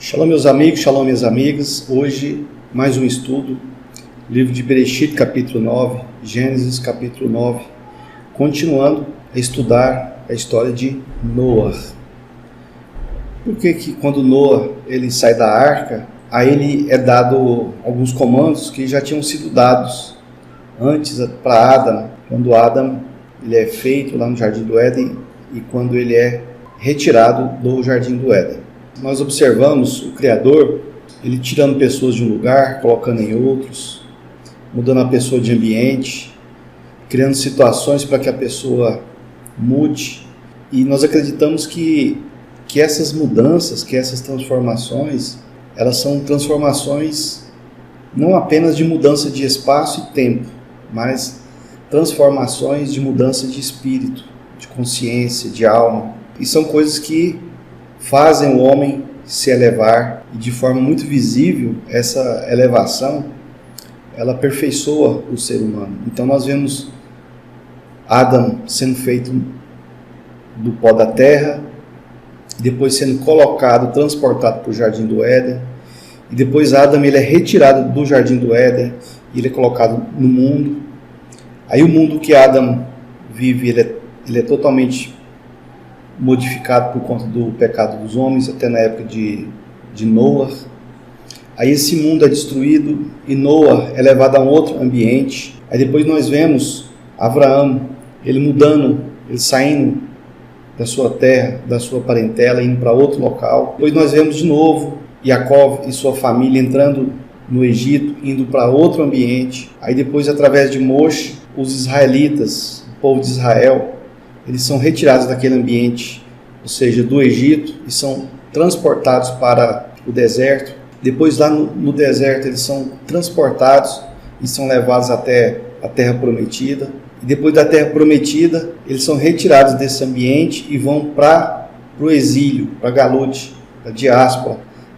Shalom, meus amigos, shalom, minhas amigas. Hoje, mais um estudo, livro de Bereshit, capítulo 9, Gênesis, capítulo 9, continuando a estudar a história de Noah. Por que quando Noah ele sai da arca, a ele é dado alguns comandos que já tinham sido dados antes para Adão, quando Adão ele é feito lá no Jardim do Éden e quando ele é retirado do Jardim do Éden. Nós observamos o Criador, ele tirando pessoas de um lugar, colocando em outros, mudando a pessoa de ambiente, criando situações para que a pessoa mude. E nós acreditamos que essas mudanças, que essas transformações, elas são transformações não apenas de mudança de espaço e tempo, mas transformações de mudança de espírito, de consciência, de alma. E são coisas que fazem o homem se elevar, e de forma muito visível essa elevação ela aperfeiçoa o ser humano. Então nós vemos Adão sendo feito do pó da terra, depois sendo colocado, transportado para o Jardim do Éden, e depois Adão ele é retirado do Jardim do Éden e ele é colocado no mundo. Aí o mundo que Adão vive ele é totalmente modificado por conta do pecado dos homens, até na época de Noah. Aí esse mundo é destruído e Noah é levado a um outro ambiente. Aí depois nós vemos Abraão, ele mudando, ele saindo da sua terra, da sua parentela, indo para outro local. Depois nós vemos de novo Jacó e sua família entrando no Egito, indo para outro ambiente. Aí depois, através de Moshe, os israelitas, o povo de Israel, eles são retirados daquele ambiente, ou seja, do Egito, e são transportados para o deserto. Depois lá no deserto eles são transportados e são levados até a Terra Prometida. E depois da Terra Prometida, eles são retirados desse ambiente e vão para o exílio, para Galute, para a diáspora,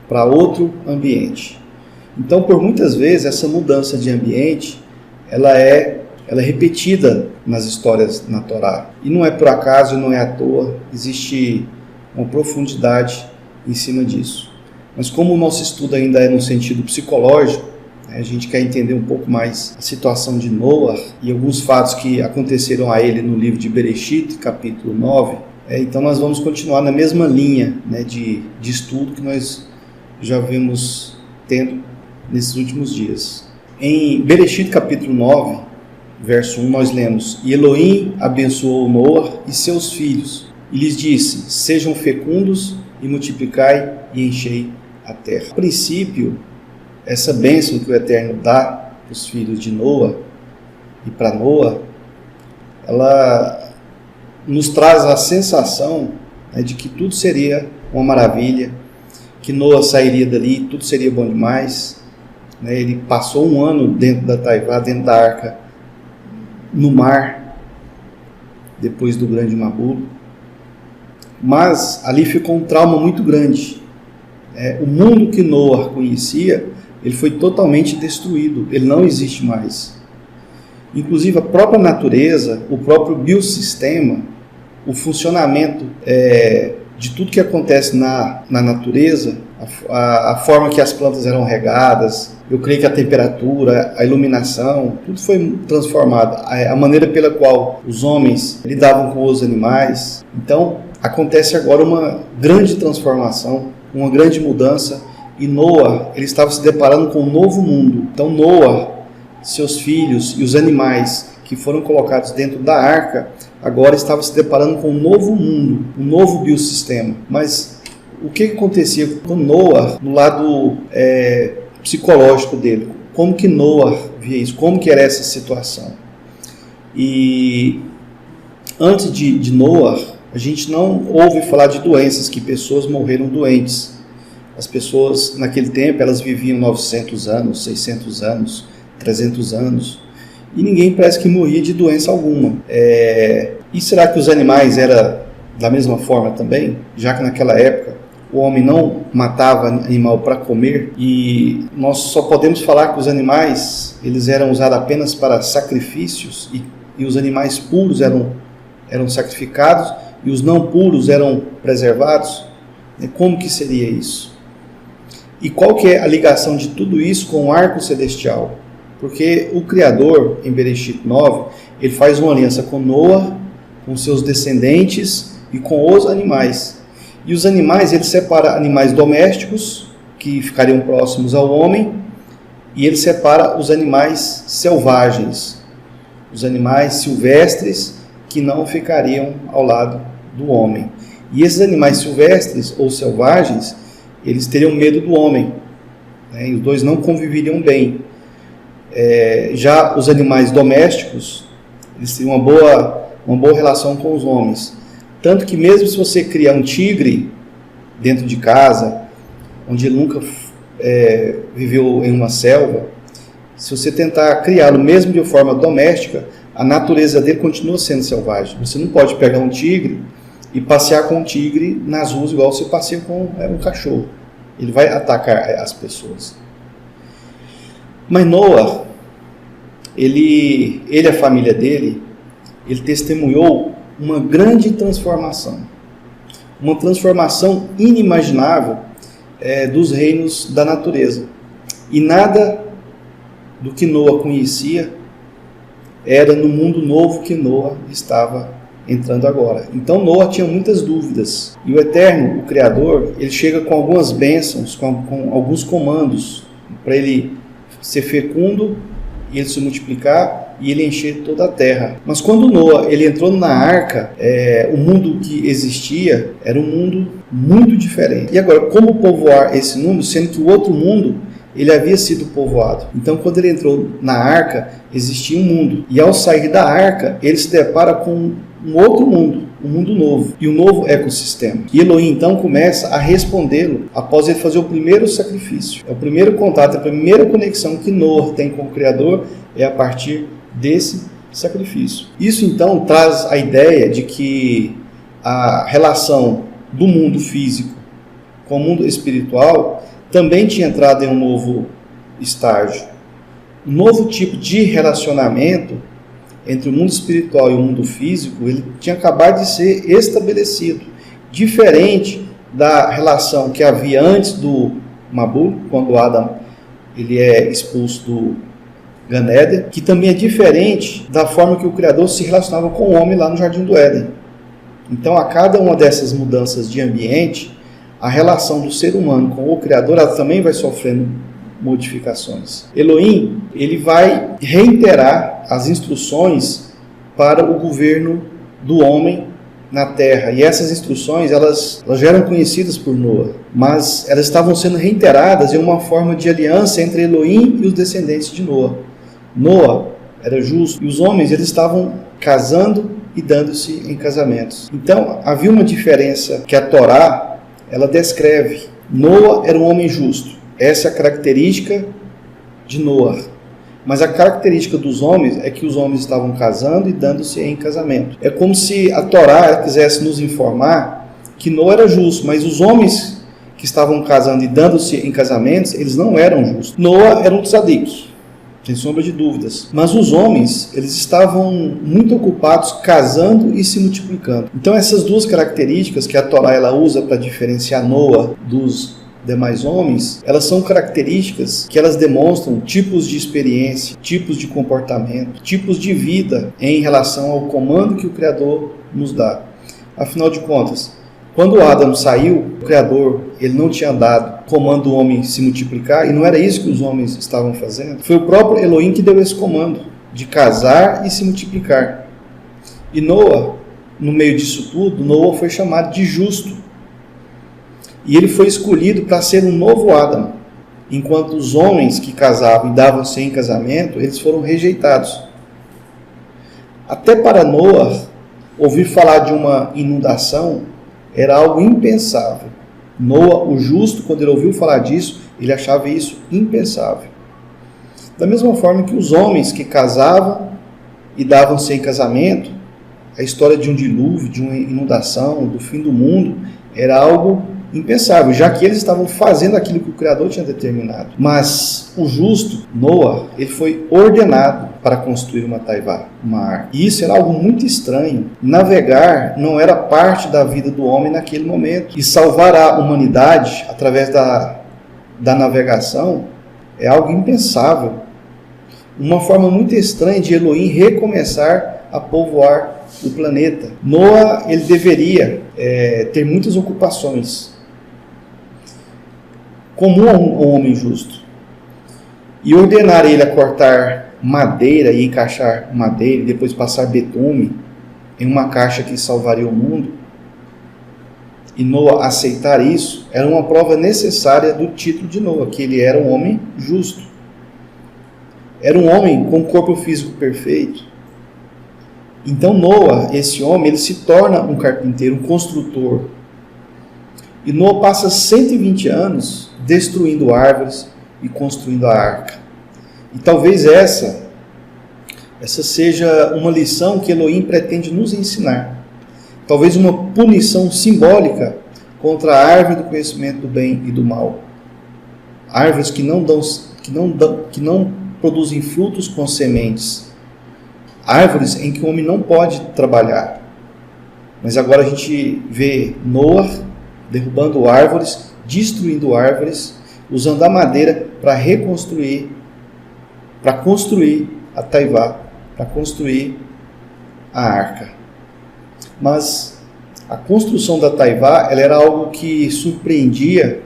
para outro ambiente. Então, por muitas vezes, essa mudança de ambiente, ela é repetida nas histórias na Torá. E não é por acaso, não é à toa, existe uma profundidade em cima disso. Mas como o nosso estudo ainda é no sentido psicológico, a gente quer entender um pouco mais a situação de Noah e alguns fatos que aconteceram a ele no livro de Bereshit, capítulo 9. Então nós vamos continuar na mesma linha, de estudo que nós já vimos tendo nesses últimos dias. Em Bereshit, capítulo 9, verso 1, nós lemos: E Elohim abençoou Noah e seus filhos, e lhes disse: Sejam fecundos e multiplicai e enchei a terra. A princípio, essa bênção que o Eterno dá para os filhos de Noah e para Noah, ela nos traz a sensação de que tudo seria uma maravilha, que Noah sairia dali, tudo seria bom demais. Ele passou um ano dentro da taivá, dentro da arca, no mar, depois do grande Mabulo. Mas ali ficou um trauma muito grande. O mundo que Noah conhecia, ele foi totalmente destruído, ele não existe mais. Inclusive a própria natureza, o próprio biossistema, o funcionamento de tudo que acontece na natureza, a forma que as plantas eram regadas, eu creio que a temperatura, a iluminação, tudo foi transformado. A maneira pela qual os homens lidavam com os animais. Então, acontece agora uma grande transformação, uma grande mudança, e Noah, ele estava se deparando com um novo mundo. Então Noah, seus filhos e os animais que foram colocados dentro da arca, agora estavam se deparando com um novo mundo, um novo biossistema. Mas o que acontecia com Noah no lado psicológico dele? Como que Noah via isso? Como que era essa situação? E antes de Noah, a gente não ouve falar de doenças, que pessoas morreram doentes. As pessoas naquele tempo, elas viviam 900 anos, 600 anos, 300 anos, e ninguém parece que morria de doença alguma. E será que os animais eram da mesma forma também? Já que naquela época o homem não matava animal para comer, e nós só podemos falar que os animais eles eram usados apenas para sacrifícios, e os animais puros eram sacrificados, e os não puros eram preservados. Como que seria isso? E qual que é a ligação de tudo isso com o arco celestial? Porque o Criador, em Bereshit 9, ele faz uma aliança com Noa, com seus descendentes e com os animais. E os animais, ele separa animais domésticos, que ficariam próximos ao homem, e ele separa os animais selvagens, os animais silvestres, que não ficariam ao lado do homem. E esses animais silvestres ou selvagens, eles teriam medo do homem, né? E os dois não conviveriam bem. Já os animais domésticos, eles teriam uma boa relação com os homens. Tanto que mesmo se você criar um tigre dentro de casa, onde ele nunca viveu em uma selva, se você tentar criá-lo mesmo de forma doméstica, a natureza dele continua sendo selvagem. Você não pode pegar um tigre e passear com um tigre nas ruas igual você passeia com um cachorro. Ele vai atacar as pessoas. Mas Noa, ele e a família dele, ele testemunhou uma grande transformação. Uma transformação inimaginável dos reinos da natureza. E nada do que Noa conhecia era no mundo novo que Noa estava entrando agora. Então Noa tinha muitas dúvidas. E o Eterno, o Criador, ele chega com algumas bênçãos, com alguns comandos para ele ser fecundo e ele se multiplicar e ele encher toda a terra. Mas quando Noa ele entrou na arca, o mundo que existia era um mundo muito diferente. E agora, como povoar esse mundo, sendo que o outro mundo ele havia sido povoado? Então, quando ele entrou na arca, existia um mundo. E ao sair da arca, ele se depara com um outro mundo, um mundo novo, e um novo ecossistema. E Elohim então começa a respondê-lo após ele fazer o primeiro sacrifício. É o primeiro contato, a primeira conexão que Noa tem com o Criador é a partir desse sacrifício. Isso então traz a ideia de que a relação do mundo físico com o mundo espiritual também tinha entrado em um novo estágio. Um novo tipo de relacionamento entre o mundo espiritual e o mundo físico, ele tinha acabado de ser estabelecido, diferente da relação que havia antes do Mabul, quando Adão ele é expulso do Gan Eden, que também é diferente da forma que o Criador se relacionava com o homem lá no Jardim do Éden. Então, a cada uma dessas mudanças de ambiente, a relação do ser humano com o Criador, ela também vai sofrendo modificações. Elohim, ele vai reiterar as instruções para o governo do homem na terra. E essas instruções, elas já eram conhecidas por Noa, mas elas estavam sendo reiteradas em uma forma de aliança entre Elohim e os descendentes de Noa. Noa era justo e os homens eles estavam casando e dando-se em casamentos. Então, havia uma diferença que a Torá ela descreve. Noa era um homem justo. Essa é a característica de Noa. Mas a característica dos homens é que os homens estavam casando e dando-se em casamento. É como se a Torá quisesse nos informar que Noa era justo, mas os homens que estavam casando e dando-se em casamentos, eles não eram justos. Noa era um tzadik, sem sombra de dúvidas. Mas os homens, eles estavam muito ocupados casando e se multiplicando. Então essas duas características que a Torá ela usa para diferenciar Noa dos demais homens, elas são características que elas demonstram tipos de experiência, tipos de comportamento, tipos de vida em relação ao comando que o Criador nos dá. Afinal de contas, quando Adão saiu, o Criador ele não tinha dado comando do homem se multiplicar, e não era isso que os homens estavam fazendo. Foi o próprio Elohim que deu esse comando de casar e se multiplicar. E Noa, no meio disso tudo, Noa foi chamado de justo. E ele foi escolhido para ser um novo Adão, enquanto os homens que casavam e davam-se em casamento, eles foram rejeitados. Até para Noa, ouvir falar de uma inundação era algo impensável. Noa, o justo, quando ele ouviu falar disso, ele achava isso impensável. Da mesma forma que os homens que casavam e davam-se em casamento, a história de um dilúvio, de uma inundação, do fim do mundo, era algo impensável, já que eles estavam fazendo aquilo que o Criador tinha determinado. Mas o justo, Noa, ele foi ordenado para construir uma taivá, uma arca. E isso era algo muito estranho. Navegar não era parte da vida do homem naquele momento. E salvar a humanidade através da navegação é algo impensável. Uma forma muito estranha de Elohim recomeçar a povoar o planeta. Noa, ele deveria ter muitas ocupações, comum a um homem justo. E ordenar ele a cortar madeira e encaixar madeira, e depois passar betume em uma caixa que salvaria o mundo, e Noa aceitar isso, era uma prova necessária do título de Noa, que ele era um homem justo. Era um homem com corpo físico perfeito. Então Noa, esse homem, ele se torna um carpinteiro, um construtor. E Noa passa 120 anos destruindo árvores e construindo a arca. E talvez essa seja uma lição que Elohim pretende nos ensinar. Talvez uma punição simbólica contra a árvore do conhecimento do bem e do mal. Árvores que não produzem frutos com sementes. Árvores em que o homem não pode trabalhar. Mas agora a gente vê Noa derrubando árvores, destruindo árvores, usando a madeira para reconstruir, para construir a taivá, para construir a arca. Mas a construção da taivá, ela era algo que surpreendia.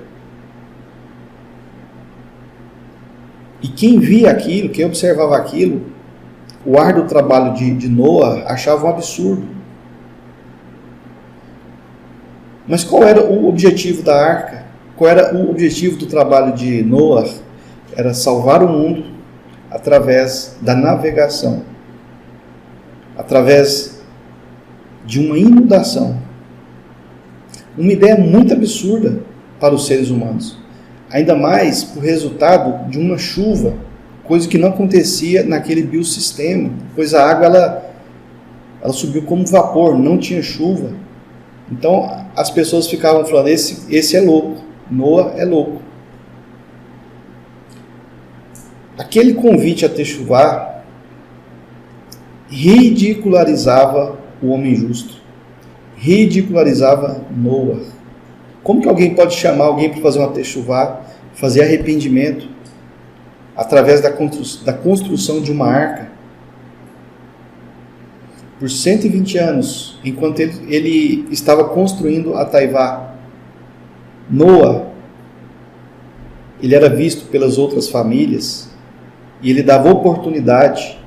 E quem via aquilo, quem observava aquilo, o árduo trabalho de Noa, achava um absurdo. Mas qual era o objetivo da arca? Qual era o objetivo do trabalho de Noa? Era salvar o mundo através da navegação, através de uma inundação. Uma ideia muito absurda para os seres humanos. Ainda mais por resultado de uma chuva, coisa que não acontecia naquele biossistema, pois a água ela subiu como vapor, não tinha chuva. Então as pessoas ficavam falando, esse é louco, Noa é louco. Aquele convite a techuvá ridicularizava o homem justo, ridicularizava Noa. Como que alguém pode chamar alguém para fazer uma techuvá, fazer arrependimento, através da construção de uma arca? Por 120 anos, enquanto ele estava construindo a taivá, Noa, ele era visto pelas outras famílias, e ele dava oportunidade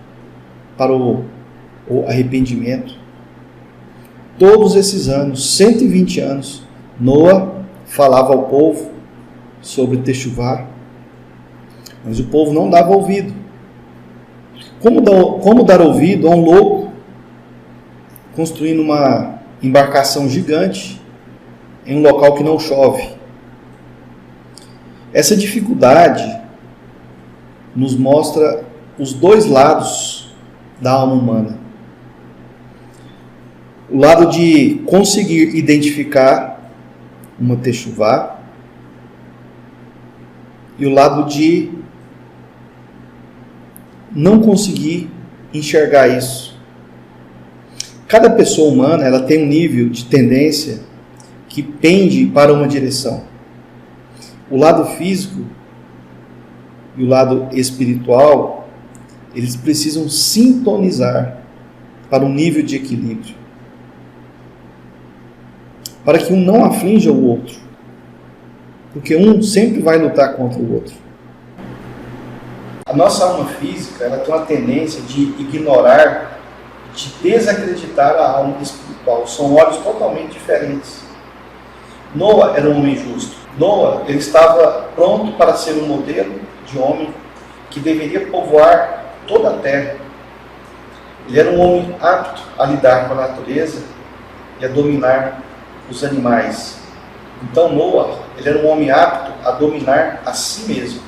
para o arrependimento. Todos esses anos, 120 anos, Noa falava ao povo sobre techuvá, mas o povo não dava ouvido. Como dar ouvido a um louco construindo uma embarcação gigante em um local que não chove? Essa dificuldade nos mostra os dois lados da alma humana. O lado de conseguir identificar uma techuvá e o lado de não conseguir enxergar isso. Cada pessoa humana, ela tem um nível de tendência que pende para uma direção. O lado físico e o lado espiritual, eles precisam sintonizar para um nível de equilíbrio, para que um não aflinja o outro, porque um sempre vai lutar contra o outro. A nossa alma física, ela tem uma tendência de ignorar, de desacreditar a alma espiritual. São olhos totalmente diferentes. Noa era um homem justo. Noa, ele estava pronto para ser um modelo de homem que deveria povoar toda a terra. Ele era um homem apto a lidar com a natureza e a dominar os animais. Então Noa, ele era um homem apto a dominar a si mesmo.